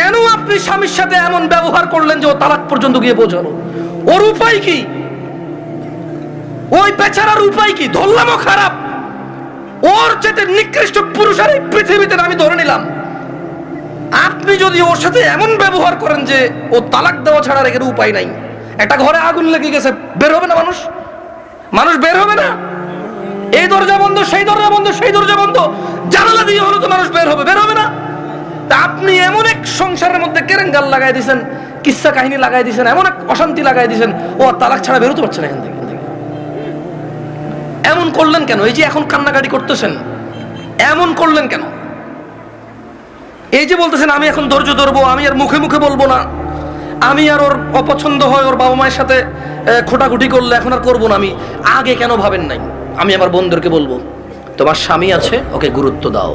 কেন আপনি স্বামীর সাথে এমন ব্যবহার করলেন যে ও তালাক পর্যন্ত গিয়ে পৌঁছালো? ওর উপায় কি? ওই বেচারার উপায় কি? ধরলামও খারাপ, ওর চেয়ে নিকৃষ্ট পুরুষ আর এই পৃথিবীতে আমি ধরে নিলাম। আপনি যদি ওর সাথে এমন ব্যবহার করেন যে ও তালাক দেওয়া ছাড়া রেখে উপায় নাই, একটা ঘরে আগুন লেগে গেছে, বের হবে না মানুষ? মানুষ বের হবে না? এই দরজা বন্ধ, সেই দরজা বন্ধ, সেই দরজা বন্ধ, জানালা দিয়ে হলো তো মানুষ বের হবে, বের হবে না? তা আপনি এমন এক সংসারের মধ্যে কেরেঙ্গাল লাগাই দিয়েছেন, কিচ্ছা কাহিনী লাগাই দিয়েছেন, এমন এক অশান্তি লাগাই দিয়েছেন, ও তালাক ছাড়া বেরোতে পারছে না এখান থেকে। এমন করলেন কেন? এই যে এখন কান্নাকাটি করতেছেন, এমন করলেন কেন? এই যে বলতেছেন আমি এখন ধৈর্য ধরবো, আমি আর মুখে মুখে বলবো না, আমি আর ওর অপছন্দ হয় ওর বাবা মায়ের সাথে খোটাখুটি করলে এখন আর করবো না, আমি আগে কেন ভাবেন নাই? আমি আমার বন্ধুদেরকে বলবো, তোমার স্বামী আছে, ওকে গুরুত্ব দাও।